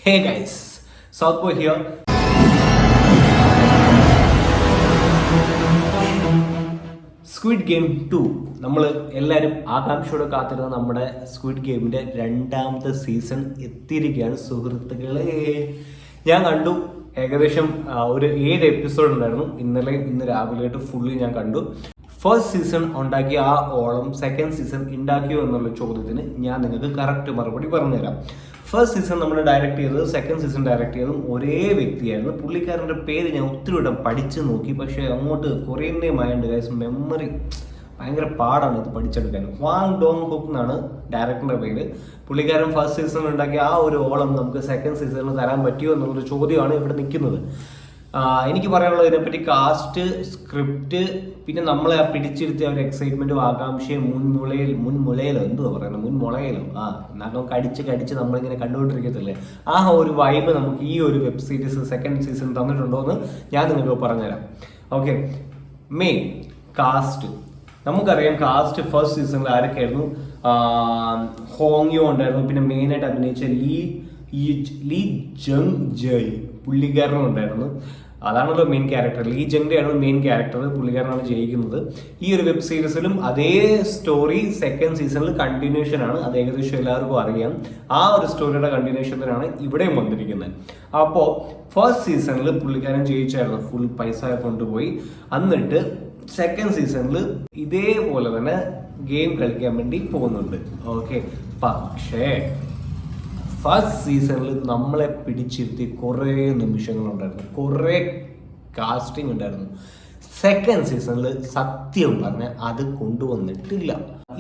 Hey guys, Southboy here. Squid game 2 നമ്മൾ എല്ലാവരും ആകാംക്ഷയോടെ കാത്തിരുന്ന നമ്മുടെ സ്ക്വിഡ് ഗെയിമിൻ്റെ രണ്ടാമത്തെ സീസൺ എത്തിയിരിക്കുകയാണ് സുഹൃത്തുക്കളെ. ഞാൻ കണ്ടു ഏകദേശം ഒരു 7 എപ്പിസോഡ് ഉണ്ടായിരുന്നു. ഇന്ന് രാവിലെയായിട്ട് ഫുള്ളി ഞാൻ കണ്ടു. ഫസ്റ്റ് സീസൺ ഉണ്ടാക്കിയ ആ ഓളം സെക്കൻഡ് സീസൺ ഉണ്ടാക്കിയോ എന്നുള്ള ചോദ്യത്തിന് ഞാൻ നിങ്ങൾക്ക് കറക്റ്റ് മറുപടി പറഞ്ഞുതരാം. ഫസ്റ്റ് സീസൺ നമ്മൾ ഡയറക്റ്റ് ചെയ്തത് സെക്കൻഡ് സീസൺ ഡയറക്റ്റ് ചെയ്തതും ഒരേ വ്യക്തിയായിരുന്നു. പുള്ളിക്കാരൻ്റെ പേര് ഞാൻ ഒത്തിരി ഇടം പഠിച്ചു നോക്കി, പക്ഷേ അങ്ങോട്ട് കുറേ ആയതുകൊണ്ട് ഗൈസ് മെമ്മറി ഭയങ്കര പാടാണ് ഇത് പഠിച്ചെടുക്കാൻ. വാങ് ഡോങ് ഹുക്ക് എന്നാണ് ഡയറക്ടറിൻ്റെ പേര്. പുള്ളിക്കാരൻ ഫസ്റ്റ് സീസണിൽ ഉണ്ടാക്കിയ ആ ഒരു ഓളം നമുക്ക് സെക്കൻഡ് സീസണിൽ തരാൻ പറ്റുമോ എന്നുള്ളൊരു ചോദ്യമാണ് ഇവിടെ നിൽക്കുന്നത്. എനിക്ക് പറയാനുള്ളത് ഇതിനെപ്പറ്റി കാസ്റ്റ്, സ്ക്രിപ്റ്റ്, പിന്നെ നമ്മളെ പിടിച്ചിരുത്തിയ ഒരു എക്സൈറ്റ്മെന്റും ആകാംക്ഷയും മുൻമുളയിലോ എന്തുവാ പറയുന്നത്, മുൻമുളയിലോ നഖം കടിച്ച് നമ്മളിങ്ങനെ കണ്ടുകൊണ്ടിരിക്കത്തില്ലേ, ആ ഒരു വൈബ് നമുക്ക് ഈ ഒരു വെബ് സീരീസ് സെക്കൻഡ് സീസൺ തന്നിട്ടുണ്ടോ എന്ന് ഞാൻ നിങ്ങൾക്ക് പറഞ്ഞുതരാം. ഓക്കെ, മെയിൻ കാസ്റ്റ് നമുക്കറിയാം. കാസ്റ്റ് ഫസ്റ്റ് സീസണിൽ ആരൊക്കെയായിരുന്നു? ഹോങ്യോ ഉണ്ടായിരുന്നു, പിന്നെ മെയിനായിട്ട് അഭിനയിച്ച ലീ ജങ് ജയ് പുള്ളിക്കാരനും ഉണ്ടായിരുന്നു. അതാണല്ലോ മെയിൻ ക്യാരക്ടർ. ലീ ജംഗെ ആണ് മെയിൻ ക്യാരക്ടർ, പുള്ളിക്കാരനാണ് ജയിക്കുന്നത്. ഈ ഒരു വെബ് സീരീസിലും അതേ സ്റ്റോറി സെക്കൻഡ് സീസണിൽ കണ്ടിന്യൂഷൻ ആണ്. അത് ഏകദേശം എല്ലാവർക്കും അറിയാം. ആ ഒരു സ്റ്റോറിയുടെ കണ്ടിന്യൂഷനാണ് ഇവിടെയും വന്നിരിക്കുന്നത്. അപ്പോൾ ഫസ്റ്റ് സീസണിൽ പുള്ളിക്കാരൻ ജയിച്ചായിരുന്നു, ഫുൾ പൈസ കൊണ്ടുപോയി. എന്നിട്ട് സെക്കൻഡ് സീസണിൽ ഇതേപോലെ തന്നെ ഗെയിം കളിക്കാൻ വേണ്ടി പോകുന്നുണ്ട്. ഓക്കെ, പക്ഷേ ഫസ്റ്റ് സീസണിൽ നമ്മളെ പിടിച്ചിരുത്തി കുറേ നിമിഷങ്ങളുണ്ടായിരുന്നു, കുറേ കാസ്റ്റിംഗ് ഉണ്ടായിരുന്നു. സെക്കൻഡ് സീസണിൽ സത്യം പറഞ്ഞാൽ അത് കൊണ്ടുവന്നിട്ടില്ല.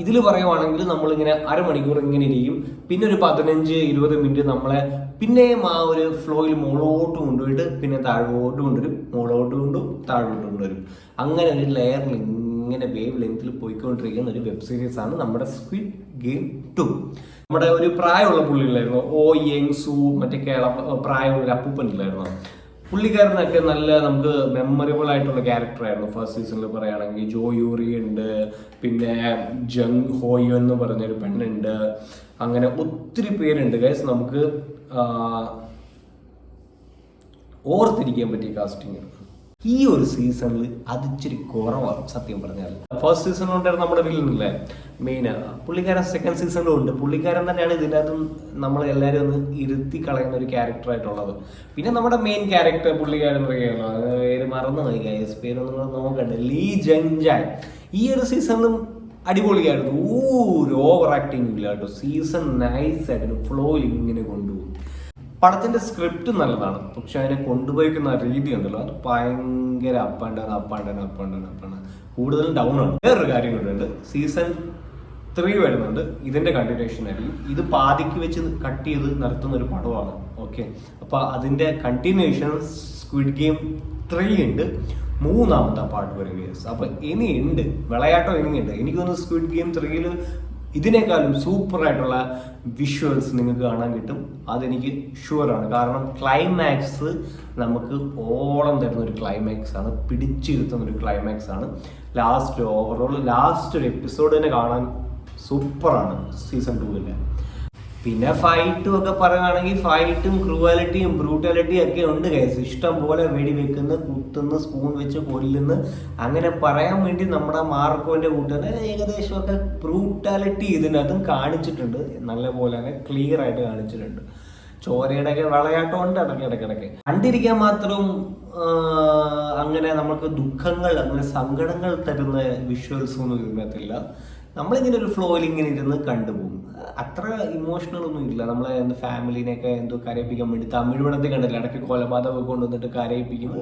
ഇതിൽ പറയുവാണെങ്കിൽ നമ്മളിങ്ങനെ അരമണിക്കൂർ ഇങ്ങനെ ഇരിക്കും, പിന്നെ ഒരു 15-20 മിനിറ്റ് നമ്മളെ പിന്നെയും ആ ഒരു ഫ്ലോയിൽ മുകളോട്ട് കൊണ്ടുപോയിട്ട് പിന്നെ താഴോട്ട് കൊണ്ടുവരും, മുകളോട്ട് കൊണ്ടും താഴോട്ട് കൊണ്ടുവരും. അങ്ങനെ ഒരു ലെയറിൽ ഇങ്ങനെ വേവ് ലെങ്ത്തിൽ പോയിക്കൊണ്ടിരിക്കുന്ന ഒരു വെബ് സീരീസ് ആണ് നമ്മുടെ സ്ക്വിഡ് ഗെയിം 2. നമ്മുടെ ഒരു പ്രായമുള്ള പുള്ളിയില്ലായിരുന്നു, ഓ യെങ് സു, മറ്റേ പ്രായമുള്ള അപ്പൂപ്പനില്ലായിരുന്നു. പുള്ളിക്കാരനൊക്കെ നല്ല നമുക്ക് മെമ്മറബിൾ ആയിട്ടുള്ള ക്യാരക്ടറായിരുന്നു. ഫസ്റ്റ് സീസണിൽ പറയുകയാണെങ്കിൽ ജോ യൂറി ഉണ്ട്, പിന്നെ ജങ് ഹോയോ എന്ന് പറഞ്ഞൊരു പെണ്ണുണ്ട്. അങ്ങനെ ഒത്തിരി പേരുണ്ട് ഗൈസ്. നമുക്ക് ഓർത്തിരിക്കാൻ പറ്റിയ കാസ്റ്റിംഗ് ഈ ഒരു സീസണിൽ അത് ഇച്ചിരി കുറവാണ് സത്യം പറഞ്ഞാൽ. ഫസ്റ്റ് സീസണിൽ ഉണ്ടായിരുന്ന നമ്മുടെ വില്ലനില്ലേ മെയിൻ, പുള്ളിക്കാരൻ സെക്കൻഡ് സീസണിലും ഉണ്ട്. പുള്ളിക്കാരൻ തന്നെയാണ് ഇതിനകത്തും നമ്മൾ എല്ലാവരും ഒന്ന് ഇരുത്തി കളയുന്ന ഒരു ക്യാരക്ടറായിട്ടുള്ളത്. പിന്നെ നമ്മുടെ മെയിൻ ക്യാരക്ടർ പുള്ളിക്കാരൻ അറിയാമല്ലോ, പേര് മറന്നു പോയി ഗൈസ്, പേരൊന്നും നോക്കണ്ട, ലീ ജങ് ജായ്. ഈ ഒരു സീസണിലും അടിപൊളിയായിരുന്നു. ഒരു ഓവർ ആക്ടിങ് ഇല്ല കേട്ടോ. സീസൺ നൈസായിട്ട് ഫ്ലോയിൽ ഇങ്ങനെ കൊണ്ടുപോകും. പടത്തിന്റെ സ്ക്രിപ്റ്റ് നല്ലതാണ്, പക്ഷെ അതിനെ കൊണ്ടുപോയിക്കുന്ന രീതി ഉണ്ടല്ലോ, അത് ഭയങ്കര അപ്പാണ്ടാണ് കൂടുതലും ഡൗൺ ആണ്. വേറൊരു കാര്യം കൂടെയുണ്ട്, സീസൺ 3 വരുന്നുണ്ട്. ഇതിന്റെ കണ്ടിന്യൂഷൻ ആയിരിക്കും. ഇത് പാതിക്ക് വെച്ച് കട്ട് ചെയ്ത് നടത്തുന്ന ഒരു പടമാണ്. ഓക്കെ, അപ്പൊ അതിന്റെ കണ്ടിന്യൂഷൻ സ്ക്വിഡ് ഗെയിം 3 ഉണ്ട്, 3ാമത്തെ പാർട്ട് വരും. അപ്പൊ ഇനിയുണ്ട് വിളയാട്ടം, ഇനിയുണ്ട്. എനിക്ക് തോന്നുന്നു സ്ക്വിഡ് ഗെയിം 3യിൽ ഇതിനേക്കാളും സൂപ്പറായിട്ടുള്ള വിഷ്വൽസ് നിങ്ങൾക്ക് കാണാൻ കിട്ടും, അതെനിക്ക് ഷുവറാണ്. കാരണം ക്ലൈമാക്സ് നമുക്ക് ഓളം തരുന്ന ഒരു ക്ലൈമാക്സ് ആണ്, പിടിച്ചിരുത്തുന്ന ഒരു ക്ലൈമാക്സ് ആണ്. ലാസ്റ്റ് ഓവറോൾ ലാസ്റ്റ് ഒരു എപ്പിസോഡ് തന്നെ കാണാൻ സൂപ്പറാണ് സീസൺ 2-ൻ്റെ. പിന്നെ ഫൈറ്റും ഒക്കെ പറയുകയാണെങ്കിൽ ഫൈറ്റും ക്രൂവാലിറ്റിയും ബ്രൂട്ടാലിറ്റിയും ഒക്കെ ഉണ്ട് ഗൈസ്. ഇഷ്ടം പോലെ വെടിവെക്കുന്ന, കുത്തുന്ന, സ്പൂൺ വെച്ച് കൊല്ലുന്ന, അങ്ങനെ പറയാൻ വേണ്ടി നമ്മുടെ മാർക്കോന്റെ കൂട്ടുകാരെ ഏകദേശമൊക്കെ ബ്രൂട്ടാലിറ്റി ഇതിനകത്തും കാണിച്ചിട്ടുണ്ട്. നല്ല പോലെ തന്നെ ക്ലിയർ ആയിട്ട് കാണിച്ചിട്ടുണ്ട്. ചോരയുടെ ഒക്കെ വിളയാട്ടം ഉണ്ട് ഇടയ്ക്കിടയ്ക്ക്. കണ്ടിരിക്കാൻ മാത്രം അങ്ങനെ നമുക്ക് ദുഃഖങ്ങൾ, അങ്ങനെ സങ്കടങ്ങൾ തരുന്ന വിഷ്വൽസ് ഒന്നും ഇതിനകത്തില്ല. നമ്മളിങ്ങനെ ഒരു ഫ്ലോയിൽ ഇങ്ങനെ ഇരുന്ന് കണ്ടുപോകും. അത്ര ഇമോഷണൽ ഒന്നും ഇല്ല. നമ്മളെ ഫാമിലിനെയൊക്കെ എന്തോ കരയിപ്പിക്കാൻ വേണ്ടി തമിഴ് പടത്തിൽ കണ്ടില്ല, ഇടയ്ക്ക് കൊലപാതകമൊക്കെ കൊണ്ടുവന്നിട്ട് കരയിപ്പിക്കും.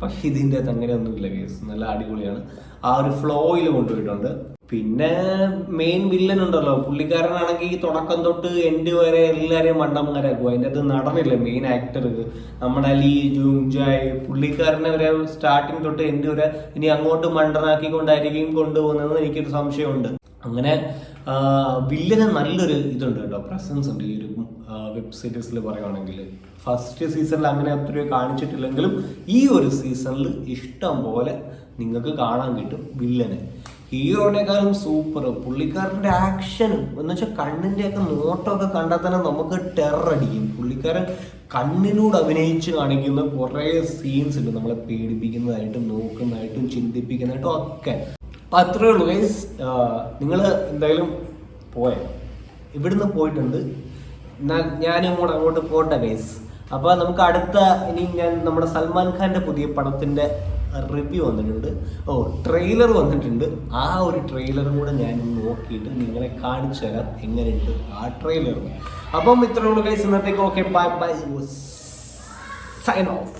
പക്ഷെ ഇതിൻ്റെ അകത്ത് അങ്ങനെയൊന്നും ഇല്ല കേസ്. നല്ല അടിപൊളിയാണ്, ആ ഒരു ഫ്ലോയിൽ കൊണ്ടുപോയിട്ടുണ്ട്. പിന്നെ മെയിൻ വില്ലൻ ഉണ്ടല്ലോ, പുള്ളിക്കാരനാണെങ്കിൽ തുടക്കം തൊട്ട് എൻഡ് വരെ എല്ലാവരെയും മണ്ടന്മാരാക്കും. അതിൻ്റെ അത് നടന്നില്ല മെയിൻ ആക്ടർ നമ്മുടെ ലീ ജങ് ജായ്. പുള്ളിക്കാരനെ വരെ സ്റ്റാർട്ടിങ് തൊട്ട് എൻഡ് വരെ ഇനി അങ്ങോട്ട് മണ്ടനാക്കിക്കൊണ്ടായിരിക്കും കൊണ്ടുപോകുന്നതെന്ന് എനിക്കൊരു സംശയമുണ്ട്. അങ്ങനെ വില്ലന് നല്ലൊരു ഇതുണ്ട് കേട്ടോ, പ്രസൻസ് ഉണ്ട് ഈ ഒരു വെബ് സീരീസിൽ പറയുകയാണെങ്കിൽ. ഫസ്റ്റ് സീസണിൽ അങ്ങനെ അത്രയോ കാണിച്ചിട്ടില്ലെങ്കിലും ഈ ഒരു സീസണിൽ ഇഷ്ടം പോലെ നിങ്ങൾക്ക് കാണാൻ കിട്ടും വില്ലനെ. ഹീറോനേക്കാളും സൂപ്പർ. പുള്ളിക്കാരൻ്റെ ആക്ഷനും എന്ന് വെച്ചാൽ കണ്ണിൻ്റെയൊക്കെ നോട്ടമൊക്കെ കണ്ടാൽ തന്നെ നമുക്ക് ടെറർ അടിക്കും. പുള്ളിക്കാരൻ കണ്ണിലൂടെ അഭിനയിച്ച് കാണിക്കുന്ന കുറേ സീൻസ് ഉണ്ട്, നമ്മളെ പേടിപ്പിക്കുന്നതായിട്ടും നോക്കുന്നതായിട്ടും ചിന്തിപ്പിക്കുന്നതായിട്ടും ഒക്കെ. അപ്പം അത്രയേ ഉള്ളൂ ഗൈസ്. നിങ്ങൾ എന്തായാലും പോയോ? ഇവിടുന്ന് പോയിട്ടുണ്ട്, ഞാനും കൂടെ അങ്ങോട്ട് പോട്ടെ ഗൈസ്. അപ്പോൾ നമുക്ക് അടുത്ത ഇനി ഞാൻ നമ്മുടെ സൽമാൻ ഖാൻ്റെ പുതിയ പടത്തിൻ്റെ റിവ്യൂ വന്നിട്ടുണ്ട്, ട്രെയിലർ വന്നിട്ടുണ്ട്. ആ ഒരു ട്രെയിലറും കൂടെ ഞാൻ നോക്കിയിട്ട് നിങ്ങളെ കാണിച്ചു തരാം എങ്ങനെയുണ്ട് ആ ട്രെയിലർ. അപ്പം ഇത്രയുള്ള ഗൈസ് ഇന്നത്തേക്ക്. Okay, bye bye, sign of.